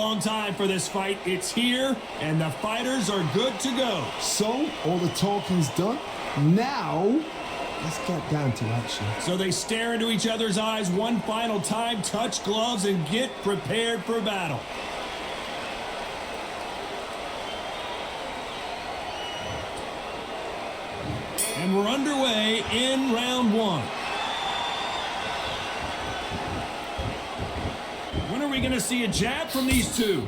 long time for this fight. It's here, and the fighters are good to go. So, all the talking's done. Now, let's get down to action. So they stare into each other's eyes one final time, touch gloves, and get prepared for battle. And we're underway in round one. When are we going to see a jab from these two?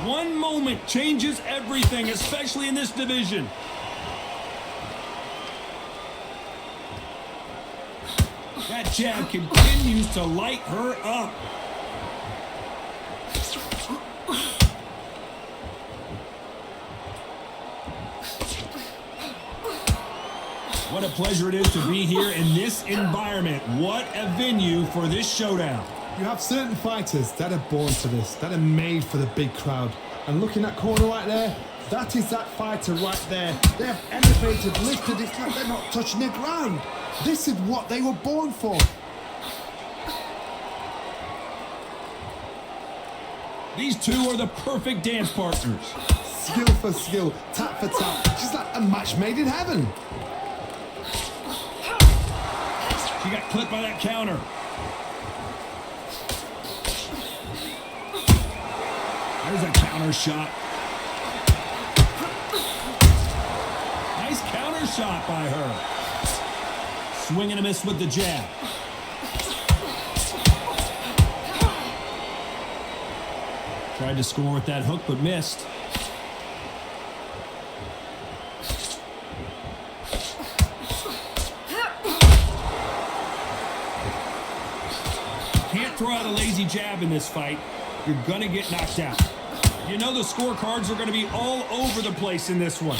One moment changes everything, especially in this division. That jab continues to light her up. What a pleasure it is to be here in this environment. What a venue for this showdown. You have certain fighters that are born to this, that are made for the big crowd. And look in that corner right there, that is that fighter right there. They have elevated, lifted, it's like they're not touching the ground. This is what they were born for. These two are the perfect dance partners. Skill for skill, tap for tap. Just like a match made in heaven. She got clipped by that counter. There's a counter shot. Nice counter shot by her. Swing and a miss with the jab. Tried to score with that hook, but missed. Can't throw out a lazy jab in this fight. You're going to get knocked out. You know the scorecards are going to be all over the place in this one.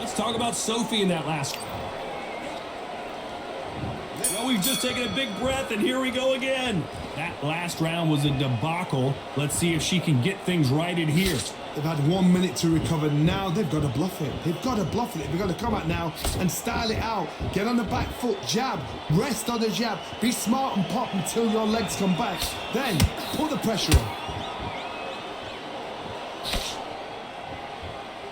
Let's talk about Sophie in that last one. Well, we've just taken a big breath, and here we go again. That last round was a debacle. Let's see if she can get things righted here. They've had 1 minute to recover. Now they've got to bluff it. They've got to bluff it. They've got to come out now and style it out. Get on the back foot, jab, rest on the jab. Be smart and pop until your legs come back. Then put the pressure on.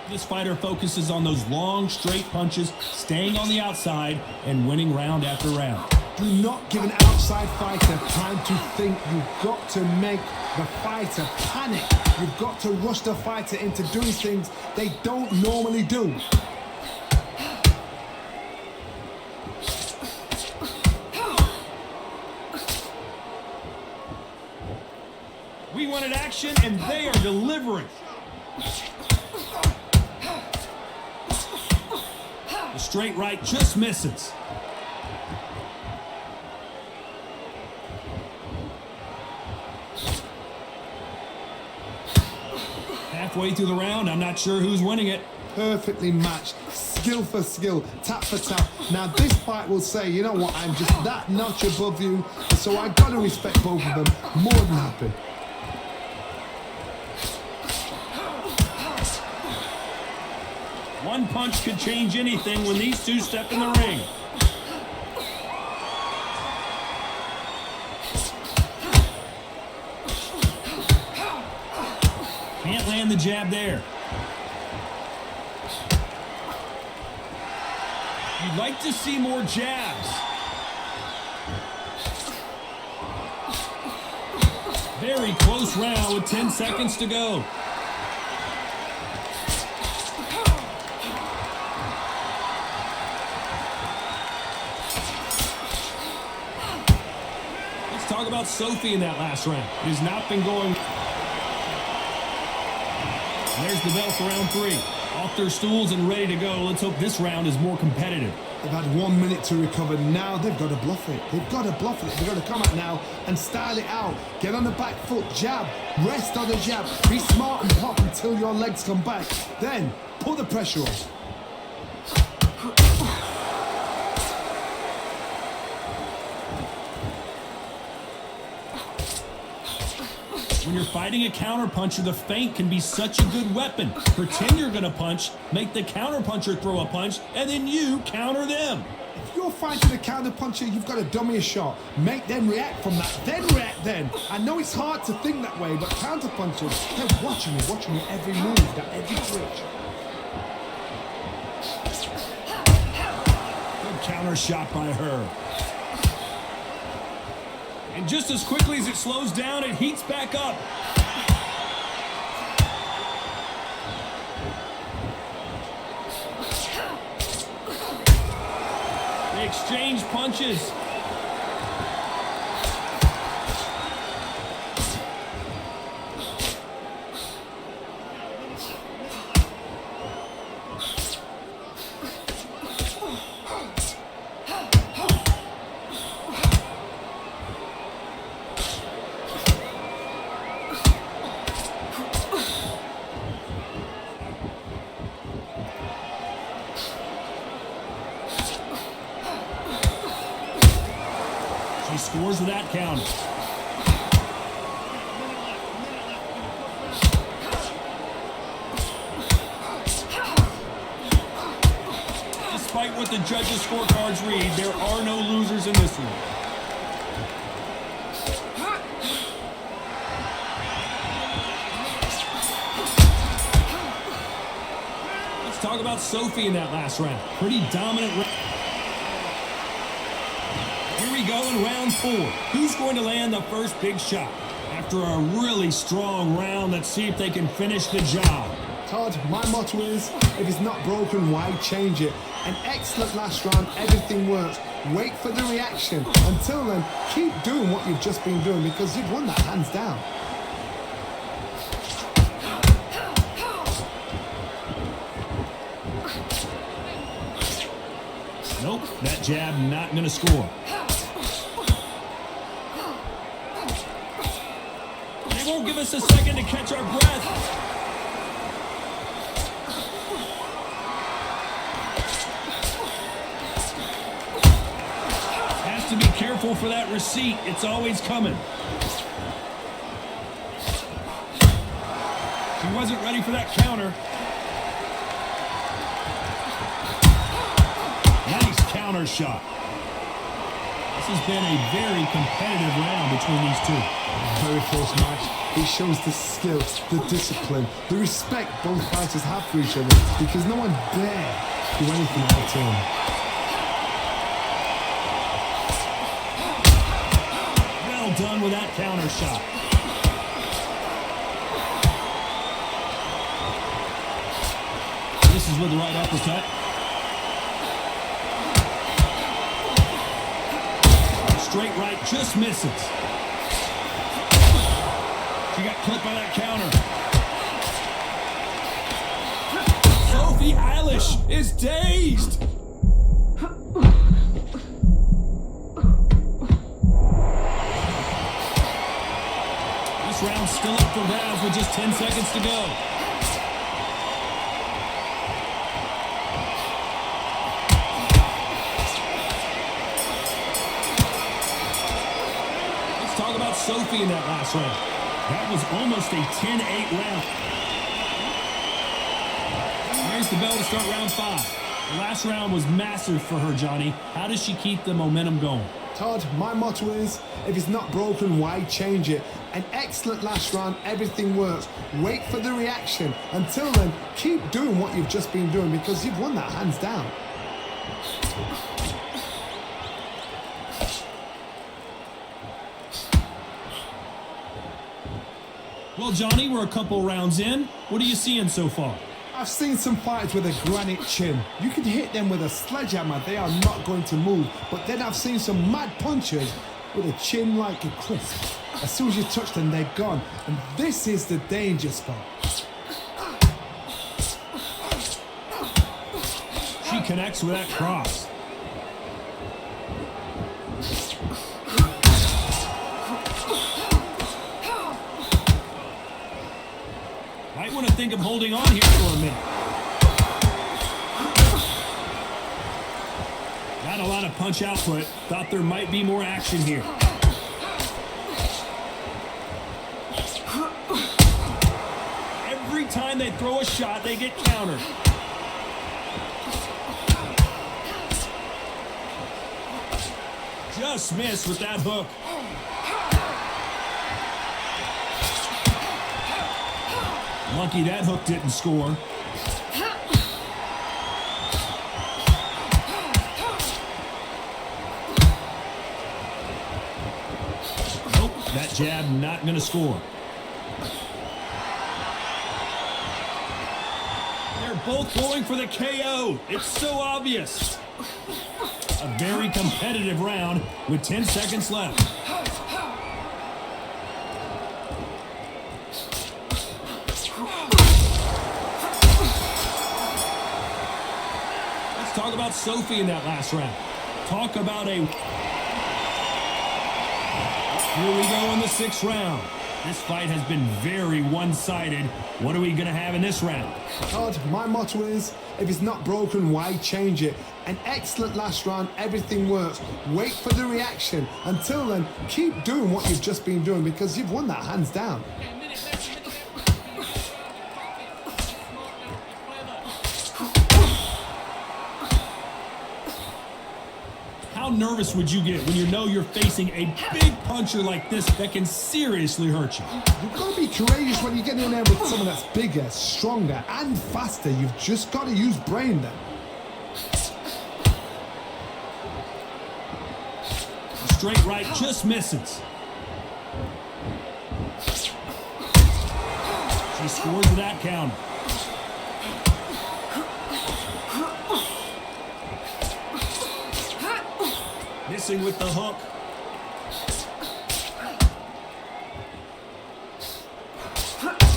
This fighter focuses on those long, straight punches, staying on the outside, and winning round after round. Do not give an outside fighter time to think. You've got to make the fighter panic. You've got to rush the fighter into doing things they don't normally do. We wanted action, and they are delivering. The straight right just misses. Halfway through the round, I'm not sure who's winning it. Perfectly matched, skill for skill, tap for tap. Now this fight will say, you know what, I'm just that notch above you, so I gotta respect both of them. More than happy. One punch could change anything when these two step in the ring. Can't land the jab there. You'd like to see more jabs. Very close round with 10 seconds to go. Let's talk about Sophie in that last round. It has not been going. There's the bell for round 3. Off their stools and ready to go. Let's hope this round is more competitive. They've had 1 minute to recover. Now they've got to bluff it. They've got to bluff it. They've got to come out now and style it out. Get on the back foot, jab, rest on the jab. Be smart and pop until your legs come back. Then put the pressure on. When you're fighting a counterpuncher, the feint can be such a good weapon. Pretend you're going to punch, make the counterpuncher throw a punch, and then you counter them. If you're fighting a counterpuncher, you've got to dummy a shot. Make them react from that, then react then. I know it's hard to think that way, but counterpunchers, they're watching you every move, that every twitch. Good counter shot by her. And just as quickly as it slows down, it heats back up. They exchange punches. She scores with that counter. Despite what the judges' scorecards read, there are no losers in this one. Let's talk about Sophie in that last round. Pretty dominant round. Here we go in round 4. Who's going to land the first big shot? After a really strong round, let's see if they can finish the job. Todd, my motto is, if it's not broken, why change it? An excellent last round, everything works. Wait for the reaction. Until then, keep doing what you've just been doing because you've won that hands down. Nope, that jab not going to score. They won't give us a second to catch our breath. Has to be careful for that receipt. It's always coming. She wasn't ready for that counter. Nice counter shot. This has been a very competitive round between these two. Very close match. It shows the skill, the discipline, the respect both fighters have for each other because no one dare do anything out of turn. Well done with that counter shot. This is with the right uppercut. Straight right just misses. She got clipped by that counter. Sophie Alisch is dazed. This round's still up for grabs with just 10 seconds to go. Let's talk about Sophie in that last round. That was almost a 10-8 round. There's the bell to start round 5. The last round was massive for her, Johnny. How does she keep the momentum going? Todd, my motto is, if it's not broken, why change it? An excellent last round, everything works. Wait for the reaction. Until then, keep doing what you've just been doing because you've won that hands down. Well, Johnny, we're a couple rounds in. What are you seeing so far? I've seen some fighters with a granite chin. You can hit them with a sledgehammer, they are not going to move. But then I've seen some mad punchers with a chin like a crisp. As soon as you touch them, they're gone. And this is the danger spot. She connects with that cross. Might want to think of holding on here for a minute. Not a lot of punch output. Thought there might be more action here. they throw a shot, they get countered. Just missed with that hook. Lucky that hook didn't score. Nope, that jab not going to score. They're both going for the KO. It's so obvious. A very competitive round with 10 seconds left. Let's talk about Sophie in that last round. Talk about a... Here we go in the 6th round. This fight has been very one-sided. What are we going to have in this round? Todd, my motto is, if it's not broken, why change it? An excellent last round, everything works. Wait for the reaction. Until then, keep doing what you've just been doing because you've won that hands down. How nervous would you get when you know you're facing a big puncher like this that can seriously hurt you? You've got to be courageous when you get in there with someone that's bigger, stronger, and faster. You've just got to use brain then. Straight right just misses. She scores with that counter. Missing with the hook.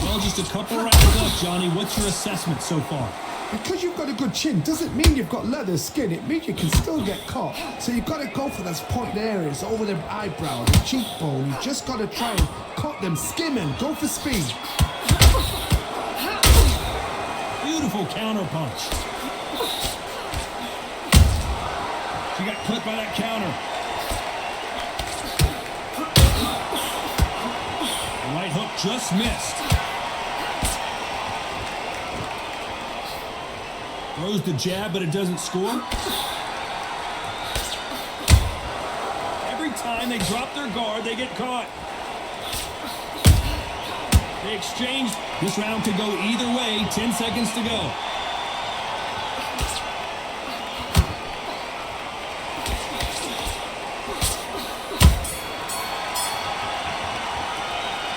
Well, just a couple rounds up, Johnny. What's your assessment so far? Because you've got a good chin doesn't mean you've got leather skin. It means you can still get caught. So you've got to go for those point areas, over the eyebrow, the cheekbone. You just got to try and cut them, skim them, go for speed. Beautiful counter punch. She got clipped by that counter. The right hook just missed. Throws the jab, but it doesn't score. Every time they drop their guard, they get caught. They exchange. This round could go either way. 10 seconds to go.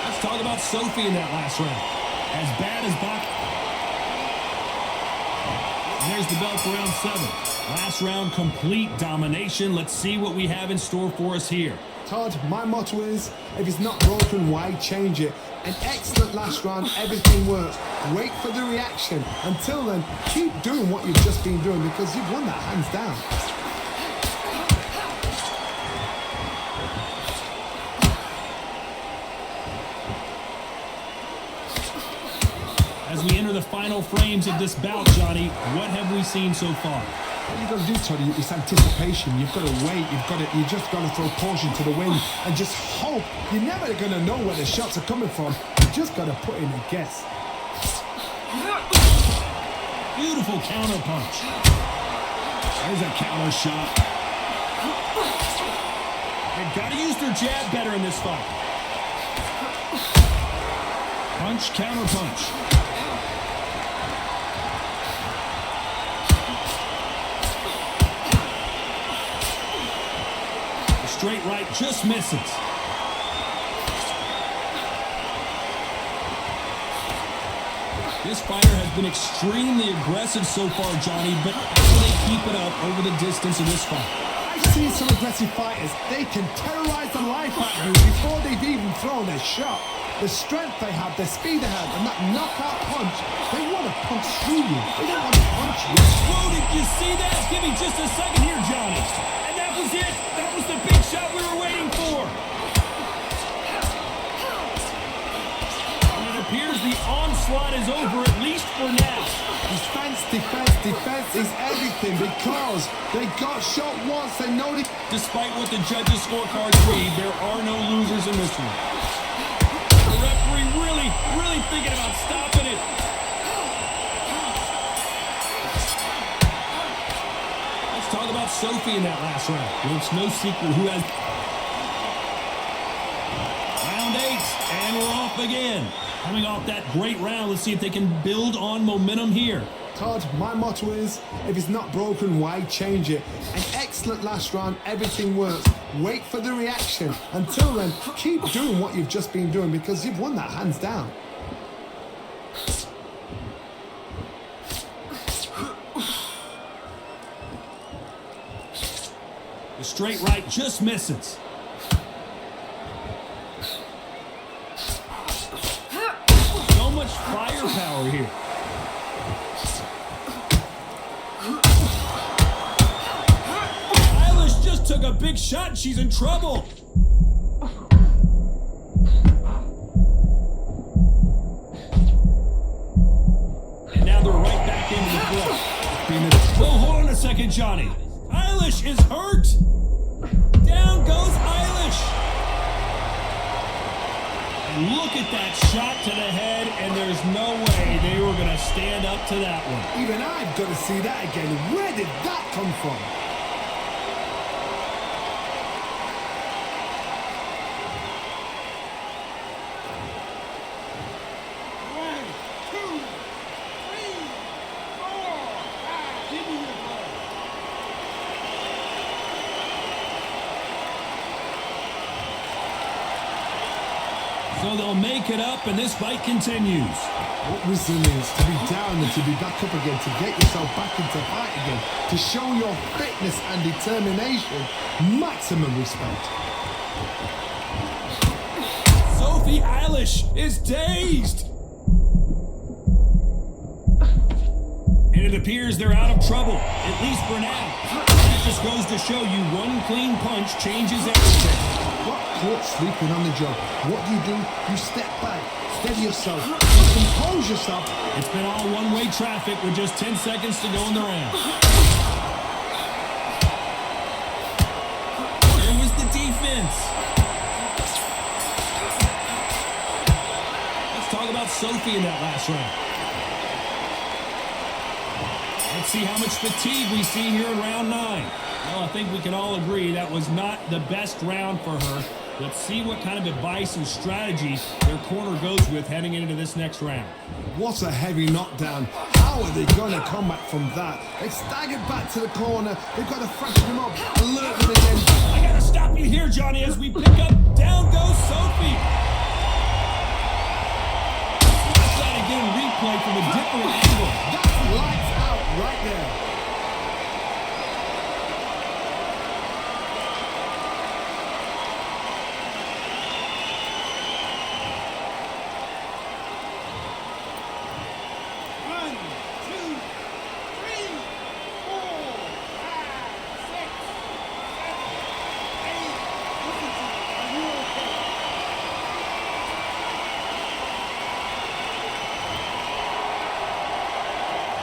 Let's talk about Sophie in that last round. As bad as Bach. There's the bell for round 7. Last round, complete domination. Let's see what we have in store for us here. Todd, my motto is, if it's not broken, why change it? An excellent last round, everything works. Wait for the reaction. Until then, keep doing what you've just been doing because you've won that hands down. As we enter the final frames of this bout, Johnny, what have we seen so far? What you've got to do, Toddy, is anticipation. You've got to wait. You just got to throw caution to the wind and just hope. You're never going to know where the shots are coming from. You just got to put in a guess. Beautiful counter punch. There's a counter shot. They've got to use their jab better in this fight. Punch, counter punch. Straight right just misses. This fighter has been extremely aggressive so far, Johnny, but how do they keep it up over the distance of this fight? I've seen some aggressive fighters. They can terrorize the life out of you before they've even thrown their shot. The strength they have, the speed they have, and that knockout punch, they want to punch through you. They don't want to punch you. Whoa, did you see that? Give me just a second here, Johnny. And that was it. That was the big shot we were waiting for. And it appears the onslaught is over, at least for now. Defense, defense, defense is everything because they got shot once. They know they... Despite what the judges' scorecards read, there are no losers in this one. The referee really thinking about stopping it. about Sophie in that last round? Well, it's no secret who has... Round 8, and we're off again. Coming off that great round, let's see if they can build on momentum here. Todd, my motto is, if it's not broken, why change it? An excellent last round, everything works. Wait for the reaction. Until then, keep doing what you've just been doing because you've won that hands down. The straight right just misses. So much firepower here. Alisch just took a big shot and she's in trouble. And now they're right back into the flow. Well, hold on a second, Johnny. Alisch is hurt. Down goes Alisch. And look at that shot to the head, and there's no way they were going to stand up to that one. Even I've got to see that again. Where did that come from? So they'll make it up, and this fight continues. What resilience to be down and to be back up again, to get yourself back into fight again, to show your fitness and determination. Maximum respect. Sophie Alisch is dazed. And it appears they're out of trouble, at least for now. That just goes to show you one clean punch changes everything. Got caught sleeping on the job. What do? You step back, steady yourself, you compose yourself. It's been all one-way traffic with just 10 seconds to go in the round. There was the defense. Let's talk about Sophie in that last round. Let's see how much fatigue we see here in round 9. Well, I think we can all agree that was not the best round for her. Let's see what kind of advice and strategy their corner goes with heading into this next round. What a heavy knockdown. How are they going to come back from that? They staggered back to the corner. They've got to freshen them up, alert them again. I got to stop you here, Johnny, as we pick up. Down goes Sophie. Let's try to get a replay from a different angle. That's lights out right there.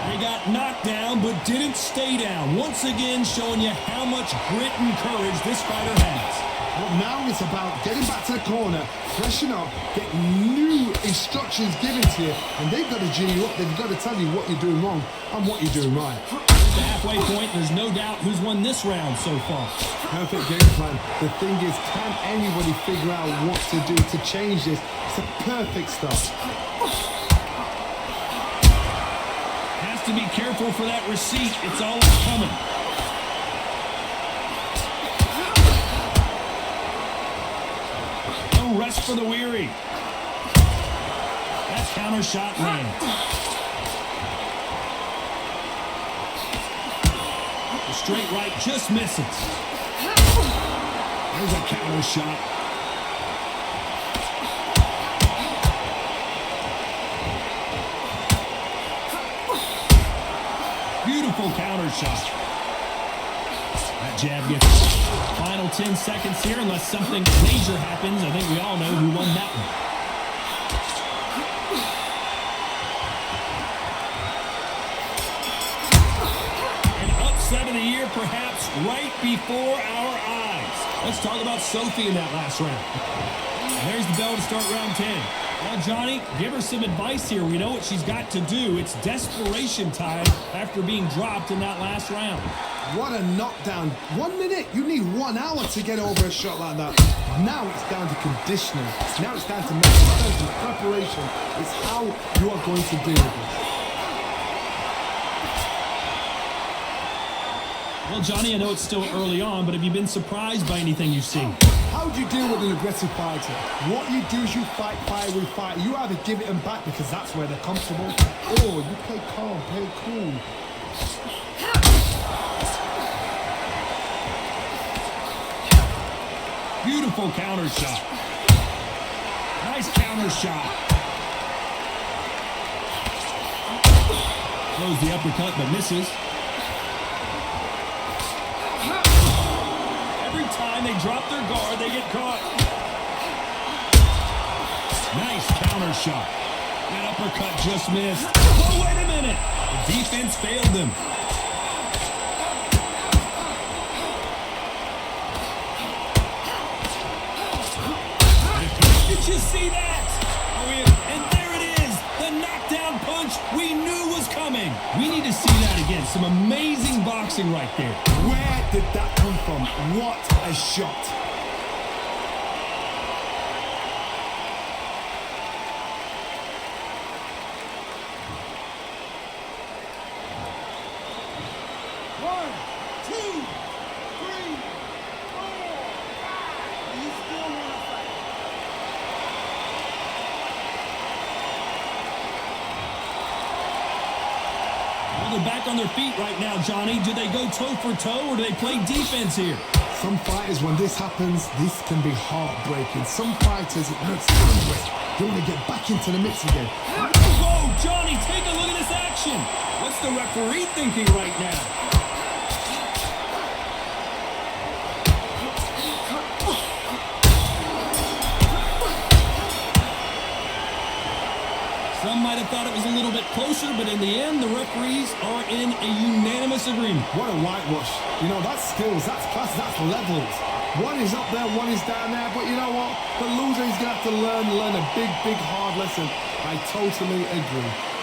They got knocked down, but didn't stay down. Once again, showing you how much grit and courage this fighter has. Well, now it's about getting back to the corner, freshen up, get new instructions given to you, and they've got to G you up. They've got to tell you what you're doing wrong and what you're doing right. At the halfway point, there's no doubt who's won this round so far. Perfect game plan. The thing is, can anybody figure out what to do to change this? It's a perfect start. To be careful for that receipt. It's all coming. No rest for the weary. That counter shot lands. The straight right just misses. There's a counter shot. Beautiful counter shot. That jab gets final 10 seconds here. Unless something major happens, I think we all know who won that one. An upset of the year, perhaps, right before our eyes. Let's talk about Sophie in that last round. And there's the bell to start round 10. Well, Johnny, give her some advice here. We know what she's got to do. It's desperation time after being dropped in that last round. What a knockdown. 1 minute, you need 1 hour to get over a shot like that. Now it's down to conditioning. Now it's down to mental preparation. It's how you are going to deal with it. Well, Johnny, I know it's still early on, but have you been surprised by anything you've seen? How do you deal with an aggressive fighter? What you do is you fight, fire with fight. You either give it them back because that's where they're comfortable, or you play calm, play cool. Beautiful counter shot. Nice counter shot. Throws the uppercut but misses. Every time they drop their guard, they get caught. Nice counter shot. That uppercut just missed. Oh, wait a minute. The defense failed them. Did you see that? And there it is. The knockdown punch we knew was coming. We need to see that again. Some amazing boxing right there. Where did that come from? What a shot. They're back on their feet right now, Johnny. Do they go toe for toe or do they play defense here? Some fighters, when this happens, this can be heartbreaking. Some fighters, it makes them angry. They want to get back into the mix again. Whoa, Johnny, take a look at this action. What's the referee thinking right now? Some might have thought it was a little bit closer, but in the end, the referees are in a unanimous agreement. What a whitewash. You know, that's skills, that's class, that's levels. One is up there, one is down there, but you know what? The loser is going to have to learn a big, hard lesson. I totally agree.